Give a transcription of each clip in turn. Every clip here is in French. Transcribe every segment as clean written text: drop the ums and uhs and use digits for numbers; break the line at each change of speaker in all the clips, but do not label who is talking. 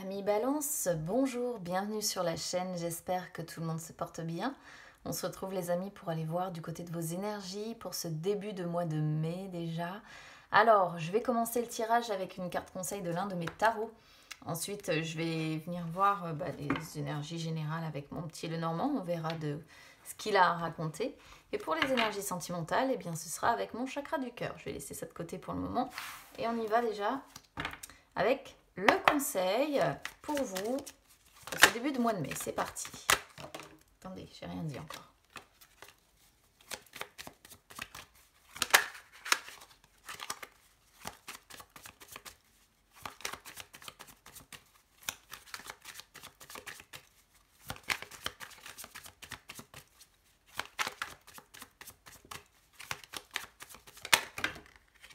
Amis Balance, bonjour, bienvenue sur la chaîne, j'espère que tout le monde se porte bien. On se retrouve les amis pour aller voir du côté de vos énergies pour ce début de mois de mai déjà. Alors, je vais commencer le tirage avec une carte conseil de l'un de mes tarots. Ensuite, je vais venir voir les énergies générales avec mon petit Lenormand, on verra de ce qu'il a à raconter. Et pour les énergies sentimentales, eh bien, ce sera avec mon chakra du cœur. Je vais laisser ça de côté pour le moment. Et on y va déjà avec le conseil pour vous pour ce début de mois de mai. C'est parti. Attendez, j'ai rien dit encore.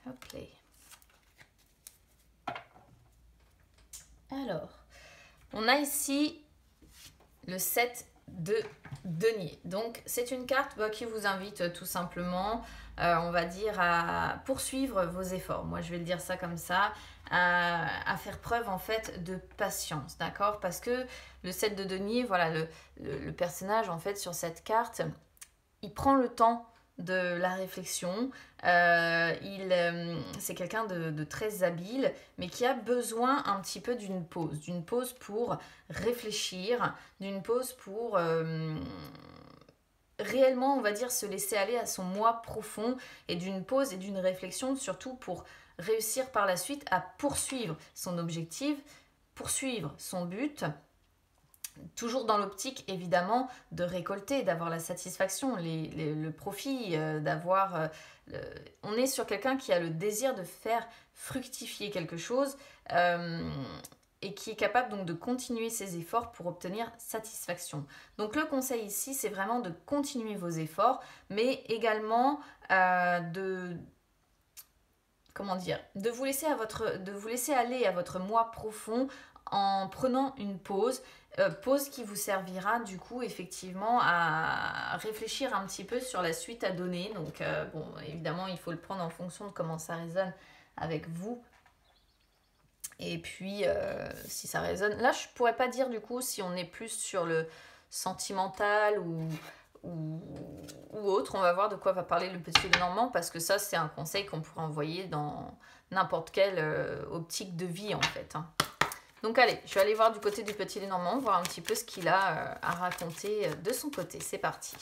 Ok. Alors, on a ici le 7 de denier. Donc, c'est une carte qui vous invite tout simplement, on va dire, à poursuivre vos efforts. Moi, je vais le dire ça comme ça, à faire preuve en fait de patience, d'accord? Parce que le 7 de denier, voilà, le personnage en fait sur cette carte, il prend le temps de la réflexion, c'est quelqu'un de très habile, mais qui a besoin un petit peu d'une pause pour réfléchir, d'une pause pour réellement, on va dire, se laisser aller à son moi profond, et d'une pause et d'une réflexion, surtout pour réussir par la suite à poursuivre son objectif, poursuivre son but, toujours dans l'optique évidemment de récolter, d'avoir la satisfaction, le profit, on est sur quelqu'un qui a le désir de faire fructifier quelque chose et qui est capable donc de continuer ses efforts pour obtenir satisfaction. Donc le conseil ici, c'est vraiment de continuer vos efforts, mais également de vous laisser aller à votre moi profond en prenant une pause qui vous servira du coup effectivement à réfléchir un petit peu sur la suite à donner. Donc bon, évidemment il faut le prendre en fonction de comment ça résonne avec vous. Et puis si ça résonne, là je pourrais pas dire du coup si on est plus sur le sentimental ou autre. On va voir de quoi va parler le petit Lenormand, parce que ça c'est un conseil qu'on pourrait envoyer dans n'importe quelle optique de vie en fait, hein. Donc allez, je vais aller voir du côté du petit Lenormand, voir un petit peu ce qu'il a à raconter de son côté. C'est parti.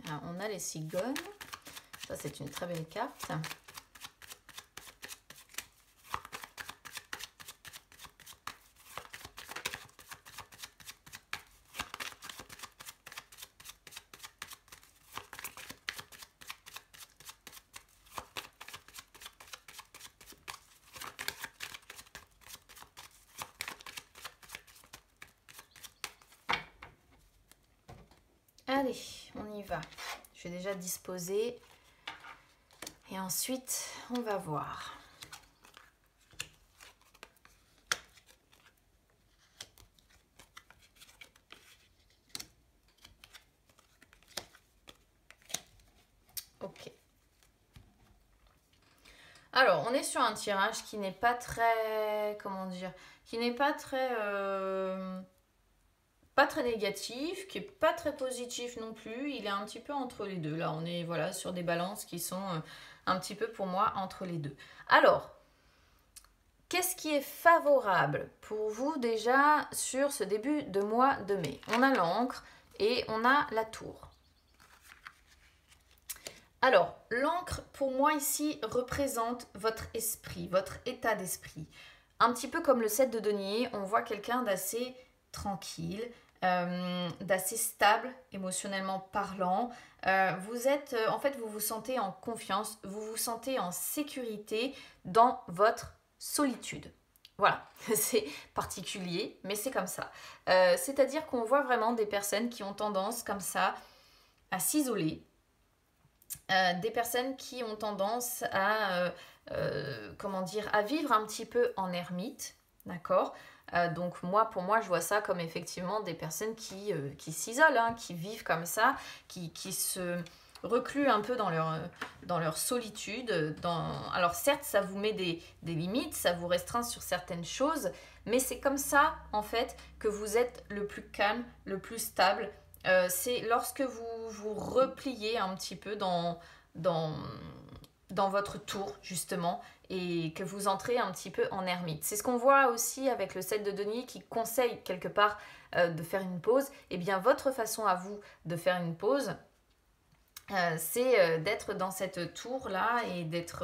Alors, on a les cigognes. Ça, c'est une très belle carte. Allez, on y va. Je vais déjà disposer. Et ensuite, on va voir. Ok. Alors, on est sur un tirage qui n'est pas très... Comment dire? Qui n'est pas très... pas très négatif, qui est pas très positif non plus. Il est un petit peu entre les deux. Là, on est voilà, sur des balances qui sont un petit peu pour moi entre les deux. Alors, qu'est-ce qui est favorable pour vous déjà sur ce début de mois de mai? On a l'encre et on a la tour. Alors, l'encre pour moi ici représente votre esprit, votre état d'esprit. Un petit peu comme le 7 de denier, on voit quelqu'un d'assez tranquille, d'assez stable émotionnellement parlant. Vous vous sentez en confiance, vous vous sentez en sécurité dans votre solitude. Voilà, c'est particulier, mais c'est comme ça. C'est-à-dire qu'on voit vraiment des personnes qui ont tendance comme ça à s'isoler, des personnes qui ont tendance à, comment dire, à vivre un petit peu en ermite, d'accord. Donc pour moi, je vois ça comme effectivement des personnes qui s'isolent, hein, qui vivent comme ça, qui se recluent un peu dans leur solitude. Alors certes, ça vous met des limites, ça vous restreint sur certaines choses, mais c'est comme ça, en fait, que vous êtes le plus calme, le plus stable. C'est lorsque vous vous repliez un petit peu dans, dans votre tour, justement, et que vous entrez un petit peu en ermite. C'est ce qu'on voit aussi avec le 7 de denier qui conseille quelque part de faire une pause. Et bien, votre façon à vous de faire une pause, c'est d'être dans cette tour-là et d'être,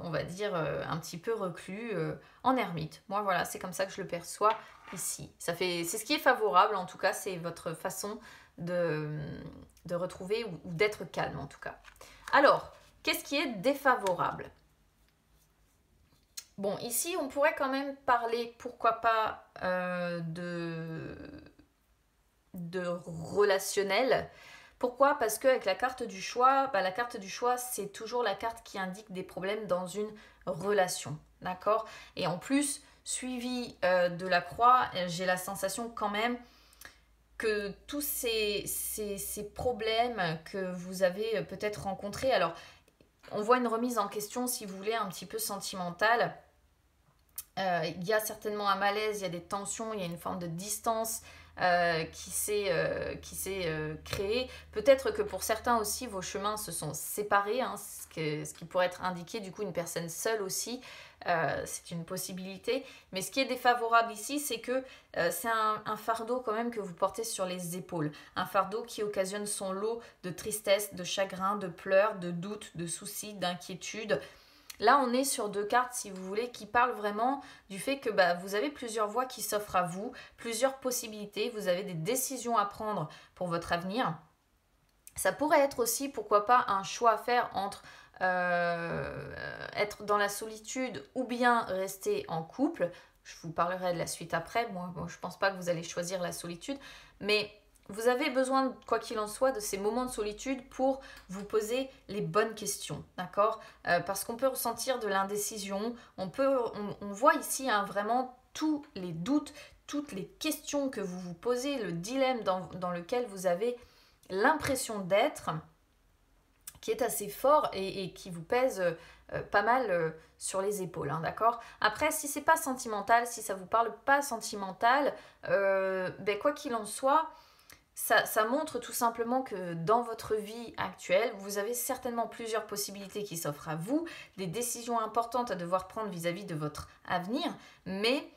on va dire, un petit peu reclus en ermite. Moi, voilà, c'est comme ça que je le perçois ici. C'est ce qui est favorable, en tout cas, c'est votre façon de retrouver ou d'être calme, en tout cas. Alors, qu'est-ce qui est défavorable? Bon, ici, on pourrait quand même parler, pourquoi pas, de relationnel. Pourquoi? Parce qu'avec la carte du choix, la carte du choix, c'est toujours la carte qui indique des problèmes dans une relation. D'accord? Et en plus, suivi de la croix, j'ai la sensation quand même que tous ces problèmes que vous avez peut-être rencontrés, alors on voit une remise en question, si vous voulez, un petit peu sentimentale. Il y a certainement un malaise, il y a des tensions, il y a une forme de distance qui s'est créée. Peut-être que pour certains aussi, vos chemins se sont séparés, hein, ce qui pourrait être indiqué du coup une personne seule aussi. C'est une possibilité. Mais ce qui est défavorable ici, c'est que c'est un fardeau quand même que vous portez sur les épaules. Un fardeau qui occasionne son lot de tristesse, de chagrin, de pleurs, de doutes, de soucis, d'inquiétudes. Là, on est sur deux cartes, si vous voulez, qui parlent vraiment du fait que vous avez plusieurs voies qui s'offrent à vous, plusieurs possibilités, vous avez des décisions à prendre pour votre avenir. Ça pourrait être aussi, pourquoi pas, un choix à faire entre être dans la solitude ou bien rester en couple. Je vous parlerai de la suite après. Moi, je ne pense pas que vous allez choisir la solitude, mais vous avez besoin, quoi qu'il en soit, de ces moments de solitude pour vous poser les bonnes questions, d'accord? Parce qu'on peut ressentir de l'indécision, on voit ici vraiment tous les doutes, toutes les questions que vous vous posez, le dilemme dans lequel vous avez l'impression d'être, qui est assez fort et qui vous pèse pas mal sur les épaules, hein, d'accord? Après, si c'est pas sentimental, si ça vous parle pas sentimental, quoi qu'il en soit, ça montre tout simplement que dans votre vie actuelle, vous avez certainement plusieurs possibilités qui s'offrent à vous, des décisions importantes à devoir prendre vis-à-vis de votre avenir, mais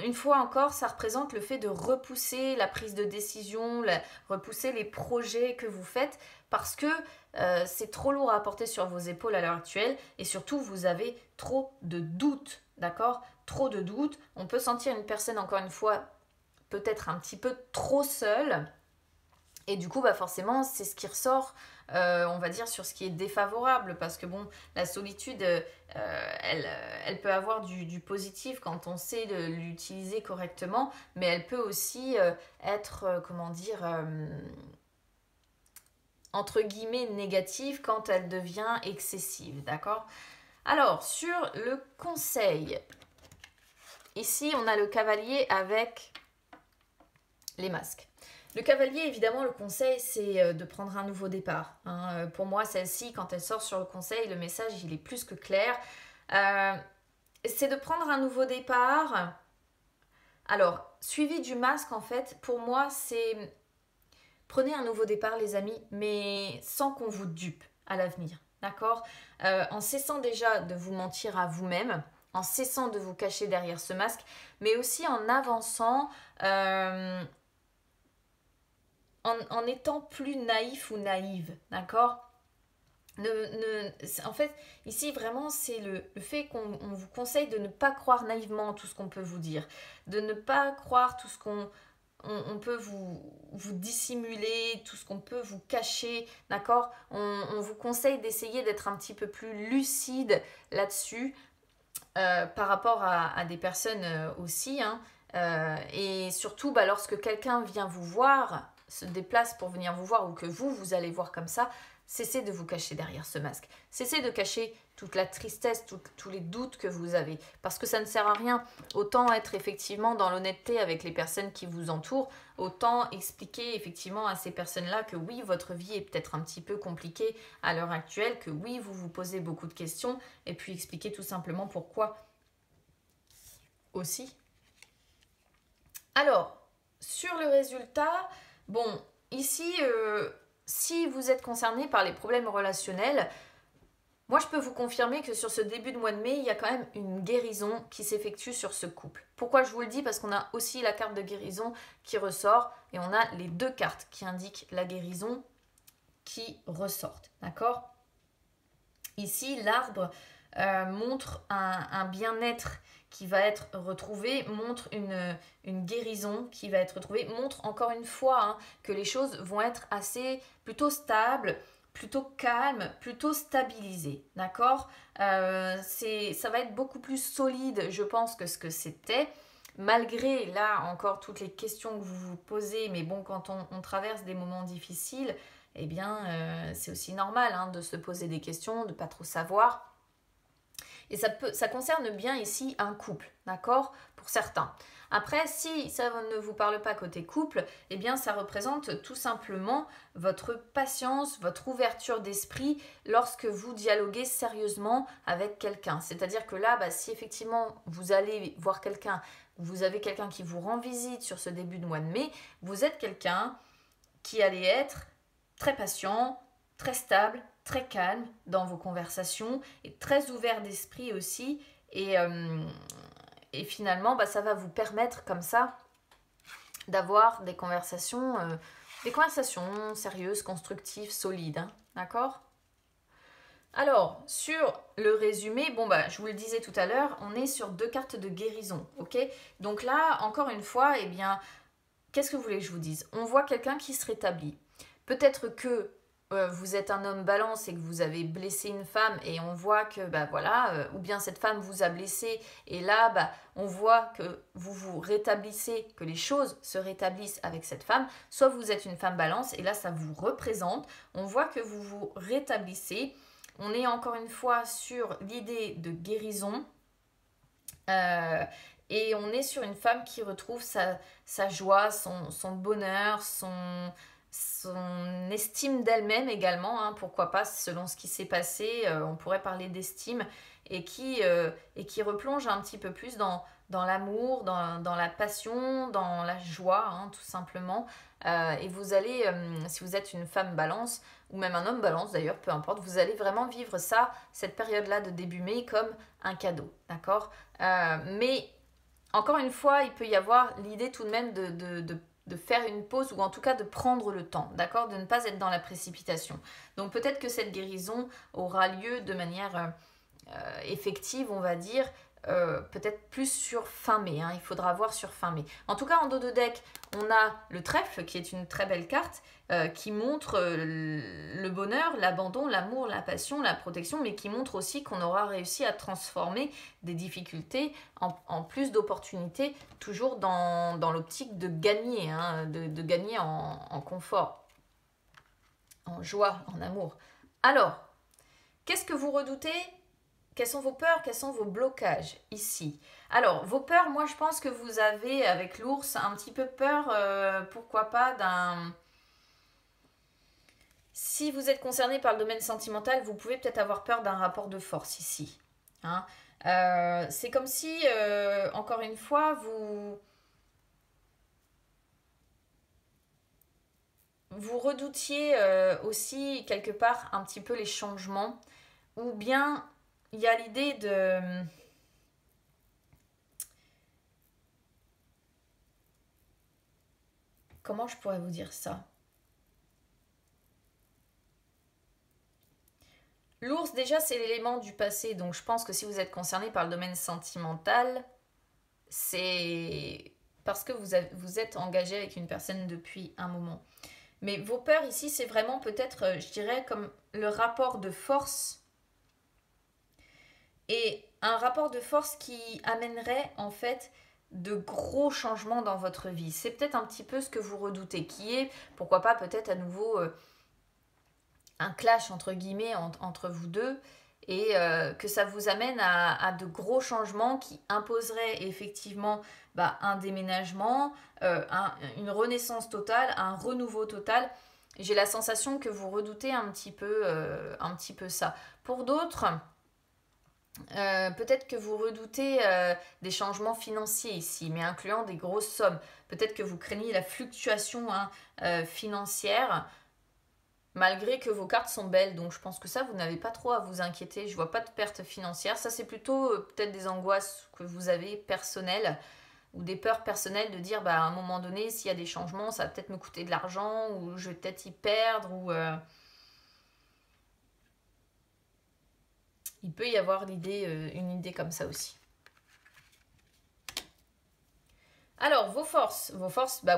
une fois encore, ça représente le fait de repousser la prise de décision, repousser les projets que vous faites parce que c'est trop lourd à porter sur vos épaules à l'heure actuelle et surtout vous avez trop de doutes, d'accord? Trop de doutes. On peut sentir une personne, encore une fois, peut-être un petit peu trop seule. Et du coup, forcément, c'est ce qui ressort, on va dire, sur ce qui est défavorable. Parce que bon, la solitude, elle peut avoir du positif quand on sait l'utiliser correctement. Mais elle peut aussi être, comment dire, entre guillemets, négative quand elle devient excessive. D'accord? Alors, sur le conseil. Ici, on a le cavalier avec les masques. Le cavalier, évidemment, le conseil, c'est de prendre un nouveau départ. Hein. Pour moi, celle-ci, quand elle sort sur le conseil, le message, il est plus que clair. C'est de prendre un nouveau départ. Alors, suivi du masque, en fait, pour moi, c'est... Prenez un nouveau départ, les amis, mais sans qu'on vous dupe à l'avenir. D'accord? En cessant déjà de vous mentir à vous-même, en cessant de vous cacher derrière ce masque, mais aussi en avançant... En étant plus naïf ou naïve, d'accord? En fait, ici, vraiment, c'est le fait qu'on vous conseille de ne pas croire naïvement tout ce qu'on peut vous dire, de ne pas croire tout ce qu'on peut vous dissimuler, tout ce qu'on peut vous cacher, d'accord? On vous conseille d'essayer d'être un petit peu plus lucide là-dessus. par rapport à des personnes aussi. Hein, et surtout, bah, lorsque quelqu'un vient vous voir, se déplace pour venir vous voir ou que vous allez voir comme ça, cessez de vous cacher derrière ce masque. Cessez de cacher toute la tristesse, tous les doutes que vous avez. Parce que ça ne sert à rien. Autant être effectivement dans l'honnêteté avec les personnes qui vous entourent, autant expliquer effectivement à ces personnes-là que oui, votre vie est peut-être un petit peu compliquée à l'heure actuelle, que oui, vous vous posez beaucoup de questions, et puis expliquer tout simplement pourquoi aussi. Alors, sur le résultat, bon, ici, si vous êtes concerné par les problèmes relationnels, moi je peux vous confirmer que sur ce début de mois de mai, il y a quand même une guérison qui s'effectue sur ce couple. Pourquoi je vous le dis? Parce qu'on a aussi la carte de guérison qui ressort et on a les deux cartes qui indiquent la guérison qui ressortent, d'accord? Ici, l'arbre montre un bien-être qui va être retrouvé, montre une guérison qui va être retrouvée, montre encore une fois hein, que les choses vont être assez plutôt stables, plutôt calmes, plutôt stabilisées, d'accord? Ça va être beaucoup plus solide, je pense, que ce que c'était. Malgré, là, encore toutes les questions que vous vous posez, mais bon, quand on traverse des moments difficiles, eh bien, c'est aussi normal hein, de se poser des questions, de ne pas trop savoir. Et ça concerne bien ici un couple, d'accord? Pour certains. Après, si ça ne vous parle pas côté couple, eh bien ça représente tout simplement votre patience, votre ouverture d'esprit lorsque vous dialoguez sérieusement avec quelqu'un. C'est-à-dire que là, bah, si effectivement vous allez voir quelqu'un, vous avez quelqu'un qui vous rend visite sur ce début de mois de mai, vous êtes quelqu'un qui allait être très patient, très stable, très calme dans vos conversations et très ouvert d'esprit aussi. Et finalement, bah, ça va vous permettre comme ça d'avoir des conversations sérieuses, constructives, solides. Hein, d'accord? Alors, sur le résumé, bon bah, je vous le disais tout à l'heure, on est sur deux cartes de guérison, ok? Donc là, encore une fois, eh bien, qu'est-ce que vous voulez que je vous dise? On voit quelqu'un qui se rétablit. Peut-être que vous êtes un homme balance et que vous avez blessé une femme et on voit que, bah voilà, ou bien cette femme vous a blessé et là, bah, on voit que vous vous rétablissez, que les choses se rétablissent avec cette femme. Soit vous êtes une femme balance et là, ça vous représente. On voit que vous vous rétablissez. On est encore une fois sur l'idée de guérison. Et on est sur une femme qui retrouve sa joie, son bonheur, son estime d'elle-même également, hein, pourquoi pas, selon ce qui s'est passé, on pourrait parler d'estime, et qui replonge un petit peu plus dans l'amour, dans la passion, dans la joie, hein, tout simplement. Et vous allez, si vous êtes une femme balance, ou même un homme balance d'ailleurs, peu importe, vous allez vraiment vivre ça, cette période-là de début mai, comme un cadeau, d'accord? Mais encore une fois, il peut y avoir l'idée tout de même de faire une pause ou en tout cas de prendre le temps, d'accord? De ne pas être dans la précipitation. Donc peut-être que cette guérison aura lieu de manière effective, on va dire, peut-être plus sur fin mai, hein, il faudra voir sur fin mai. En tout cas, en dos de deck, on a le trèfle qui est une très belle carte qui montre le bonheur, l'abandon, l'amour, la passion, la protection, mais qui montre aussi qu'on aura réussi à transformer des difficultés en plus d'opportunités, toujours dans l'optique de gagner, hein, de gagner en confort, en joie, en amour. Alors, qu'est-ce que vous redoutez ? Quelles sont vos peurs? Quels sont vos blocages ici? Alors, vos peurs, moi je pense que vous avez, avec l'ours, un petit peu peur, pourquoi pas, d'un... Si vous êtes concerné par le domaine sentimental, vous pouvez peut-être avoir peur d'un rapport de force ici. Hein, c'est comme si, encore une fois, vous redoutiez aussi quelque part un petit peu les changements, ou bien il y a l'idée de... Comment je pourrais vous dire ça? L'ours, déjà, c'est l'élément du passé, donc je pense que si vous êtes concerné par le domaine sentimental, c'est parce que vous êtes engagé avec une personne depuis un moment. Mais vos peurs ici, c'est vraiment peut-être, je dirais, comme le rapport de force Et un rapport de force qui amènerait en fait de gros changements dans votre vie. C'est peut-être un petit peu ce que vous redoutez, qui est, pourquoi pas, peut-être à nouveau un clash entre guillemets entre vous deux, et que ça vous amène à de gros changements qui imposeraient effectivement un déménagement, une renaissance totale, un renouveau total. J'ai la sensation que vous redoutez un petit peu ça. Pour d'autres, peut-être que vous redoutez des changements financiers ici, mais incluant des grosses sommes. Peut-être que vous craignez la fluctuation financière, malgré que vos cartes sont belles. Donc je pense que ça, vous n'avez pas trop à vous inquiéter. Je vois pas de perte financière. Ça, c'est plutôt peut-être des angoisses que vous avez personnelles, ou des peurs personnelles de dire, à un moment donné, s'il y a des changements, ça va peut-être me coûter de l'argent, ou je vais peut-être y perdre, ou... Il peut y avoir une idée comme ça aussi. Alors, vos forces,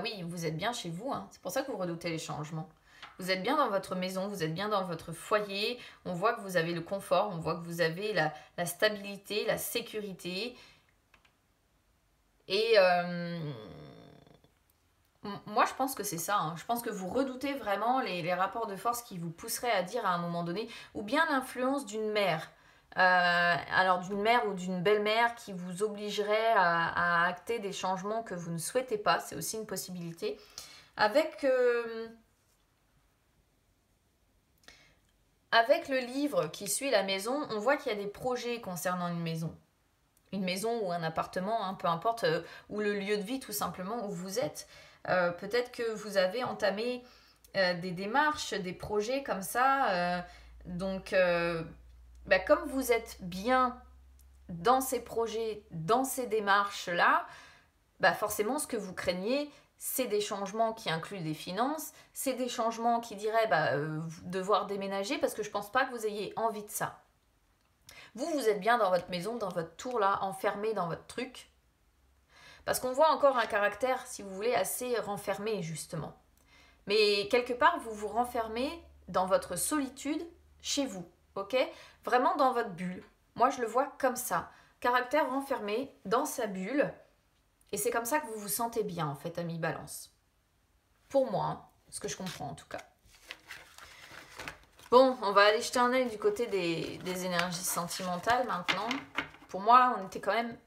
oui, vous êtes bien chez vous, hein. C'est pour ça que vous redoutez les changements. Vous êtes bien dans votre maison, vous êtes bien dans votre foyer, on voit que vous avez le confort, on voit que vous avez la stabilité, la sécurité. Et moi, je pense que c'est ça, hein. Je pense que vous redoutez vraiment les rapports de force qui vous pousseraient à dire à un moment donné, ou bien l'influence d'une mère. Alors d'une mère ou d'une belle-mère qui vous obligerait à acter des changements que vous ne souhaitez pas, c'est aussi une possibilité. Avec le livre qui suit la maison, on voit qu'il y a des projets concernant une maison. Une maison ou un appartement, hein, peu importe, ou le lieu de vie tout simplement où vous êtes. Peut-être que vous avez entamé des démarches, des projets comme ça. Donc, comme vous êtes bien dans ces projets, dans ces démarches-là, forcément, ce que vous craignez, c'est des changements qui incluent des finances, c'est des changements qui diraient devoir déménager, parce que je ne pense pas que vous ayez envie de ça. Vous êtes bien dans votre maison, dans votre tour là, enfermé dans votre truc. Parce qu'on voit encore un caractère, si vous voulez, assez renfermé justement. Mais quelque part, vous vous renfermez dans votre solitude chez vous, ok? Vraiment dans votre bulle. Moi, je le vois comme ça. Caractère renfermé dans sa bulle. Et c'est comme ça que vous vous sentez bien, en fait, ami Balance. Pour moi, hein, ce que je comprends en tout cas. Bon, on va aller jeter un œil du côté des énergies sentimentales maintenant. Pour moi, on était quand même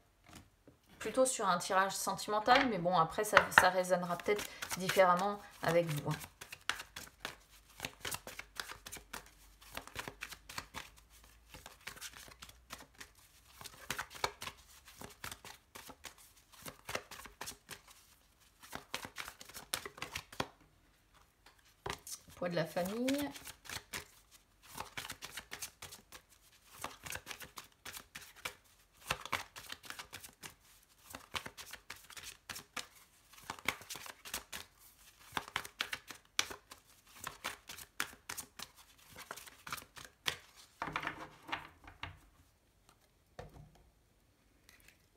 plutôt sur un tirage sentimental, mais bon, après, ça résonnera peut-être différemment avec vous. Poids de la famille.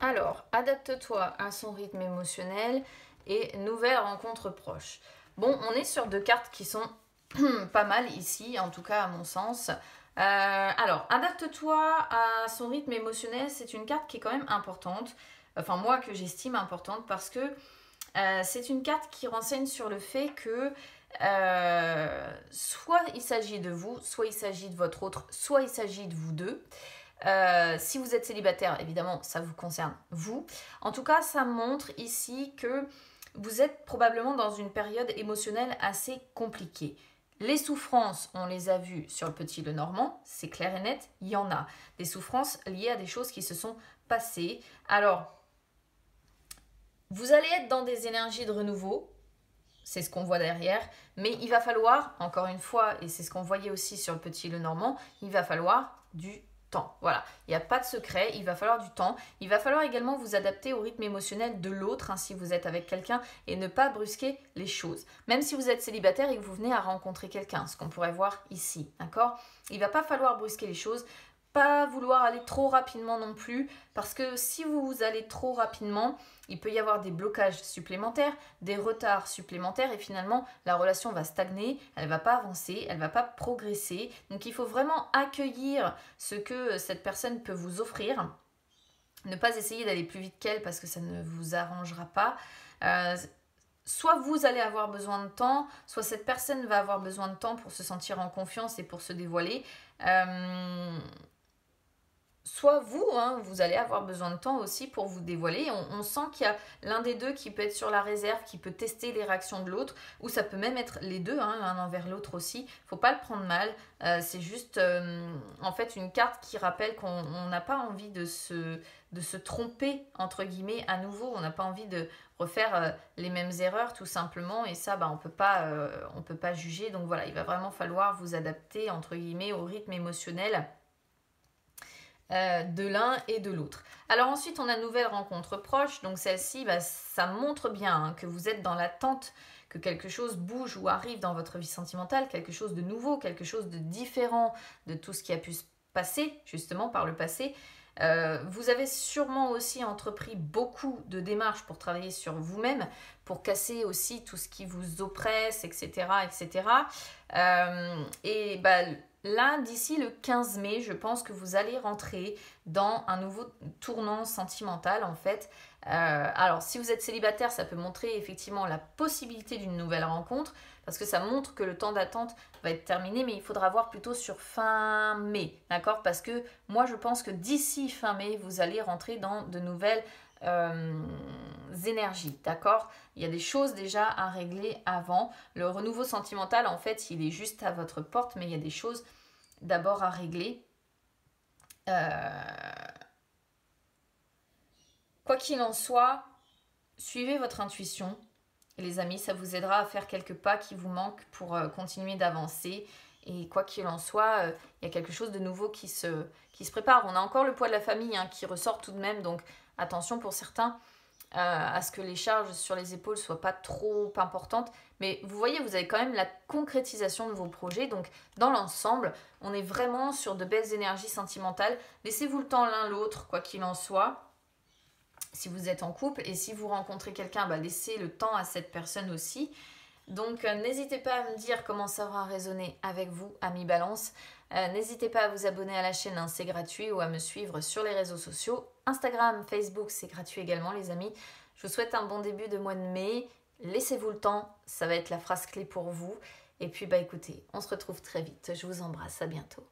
Alors, adapte-toi à son rythme émotionnel et nouvelle rencontre proche. Bon, on est sur deux cartes qui sont pas mal ici, en tout cas à mon sens. Alors, adapte-toi à son rythme émotionnel, c'est une carte qui est quand même importante. Enfin, moi, que j'estime importante parce que c'est une carte qui renseigne sur le fait que soit il s'agit de vous, soit il s'agit de votre autre, soit il s'agit de vous deux. Si vous êtes célibataire, évidemment, ça vous concerne vous. En tout cas, ça montre ici que vous êtes probablement dans une période émotionnelle assez compliquée. Les souffrances, on les a vues sur le Petit Lenormand, c'est clair et net, il y en a. Des souffrances liées à des choses qui se sont passées. Alors, vous allez être dans des énergies de renouveau, c'est ce qu'on voit derrière, mais il va falloir, encore une fois, et c'est ce qu'on voyait aussi sur le Petit Lenormand, il va falloir du temps. Voilà, il n'y a pas de secret, il va falloir du temps. Il va falloir également vous adapter au rythme émotionnel de l'autre, hein, si vous êtes avec quelqu'un, et ne pas brusquer les choses. Même si vous êtes célibataire et que vous venez à rencontrer quelqu'un, ce qu'on pourrait voir ici, d'accord? Il ne va pas falloir brusquer les choses. pas vouloir aller trop rapidement non plus, parce que si vous allez trop rapidement, il peut y avoir des blocages supplémentaires, des retards supplémentaires, et finalement la relation va stagner, elle ne va pas avancer, elle ne va pas progresser. Donc il faut vraiment accueillir ce que cette personne peut vous offrir. Ne pas essayer d'aller plus vite qu'elle parce que ça ne vous arrangera pas. Soit vous allez avoir besoin de temps, soit cette personne va avoir besoin de temps pour se sentir en confiance et pour se dévoiler. Soit vous, hein, vous allez avoir besoin de temps aussi pour vous dévoiler. On sent qu'il y a l'un des deux qui peut être sur la réserve, qui peut tester les réactions de l'autre, ou ça peut même être les deux, hein, l'un envers l'autre aussi. Faut pas le prendre mal. C'est juste en fait une carte qui rappelle qu'on n'a pas envie de se tromper, entre guillemets, à nouveau. On n'a pas envie de refaire les mêmes erreurs, tout simplement. Et ça, on peut pas juger. Donc voilà, il va vraiment falloir vous adapter, entre guillemets, au rythme émotionnel de l'un et de l'autre. Alors ensuite, on a nouvelle rencontre proche. Donc celle-ci, ça montre bien hein, que vous êtes dans l'attente que quelque chose bouge ou arrive dans votre vie sentimentale, quelque chose de nouveau, quelque chose de différent de tout ce qui a pu se passer, justement, par le passé. Vous avez sûrement aussi entrepris beaucoup de démarches pour travailler sur vous-même, pour casser aussi tout ce qui vous oppresse, etc. etc. Là, d'ici le 15 mai, je pense que vous allez rentrer dans un nouveau tournant sentimental en fait. Alors, si vous êtes célibataire, ça peut montrer effectivement la possibilité d'une nouvelle rencontre parce que ça montre que le temps d'attente va être terminé, mais il faudra voir plutôt sur fin mai, d'accord? Parce que moi, je pense que d'ici fin mai, vous allez rentrer dans de nouvelles énergies, d'accord? Il y a des choses déjà à régler avant. Le renouveau sentimental, en fait, il est juste à votre porte, mais il y a des choses d'abord à régler. Quoi qu'il en soit, suivez votre intuition. Et les amis, ça vous aidera à faire quelques pas qui vous manquent pour continuer d'avancer. Et quoi qu'il en soit, il y a quelque chose de nouveau qui se prépare. On a encore le poids de la famille hein, qui ressort tout de même, donc attention pour certains à ce que les charges sur les épaules ne soient pas trop importantes. Mais vous voyez, vous avez quand même la concrétisation de vos projets. Donc dans l'ensemble, on est vraiment sur de belles énergies sentimentales. Laissez-vous le temps l'un l'autre, quoi qu'il en soit. Si vous êtes en couple et si vous rencontrez quelqu'un, laissez le temps à cette personne aussi. Donc n'hésitez pas à me dire comment ça aura résonné avec vous, amis Balance. N'hésitez pas à vous abonner à la chaîne, hein, c'est gratuit, ou à me suivre sur les réseaux sociaux. Instagram, Facebook, c'est gratuit également les amis. Je vous souhaite un bon début de mois de mai. Laissez-vous le temps, ça va être la phrase clé pour vous. Et puis écoutez, on se retrouve très vite. Je vous embrasse, à bientôt.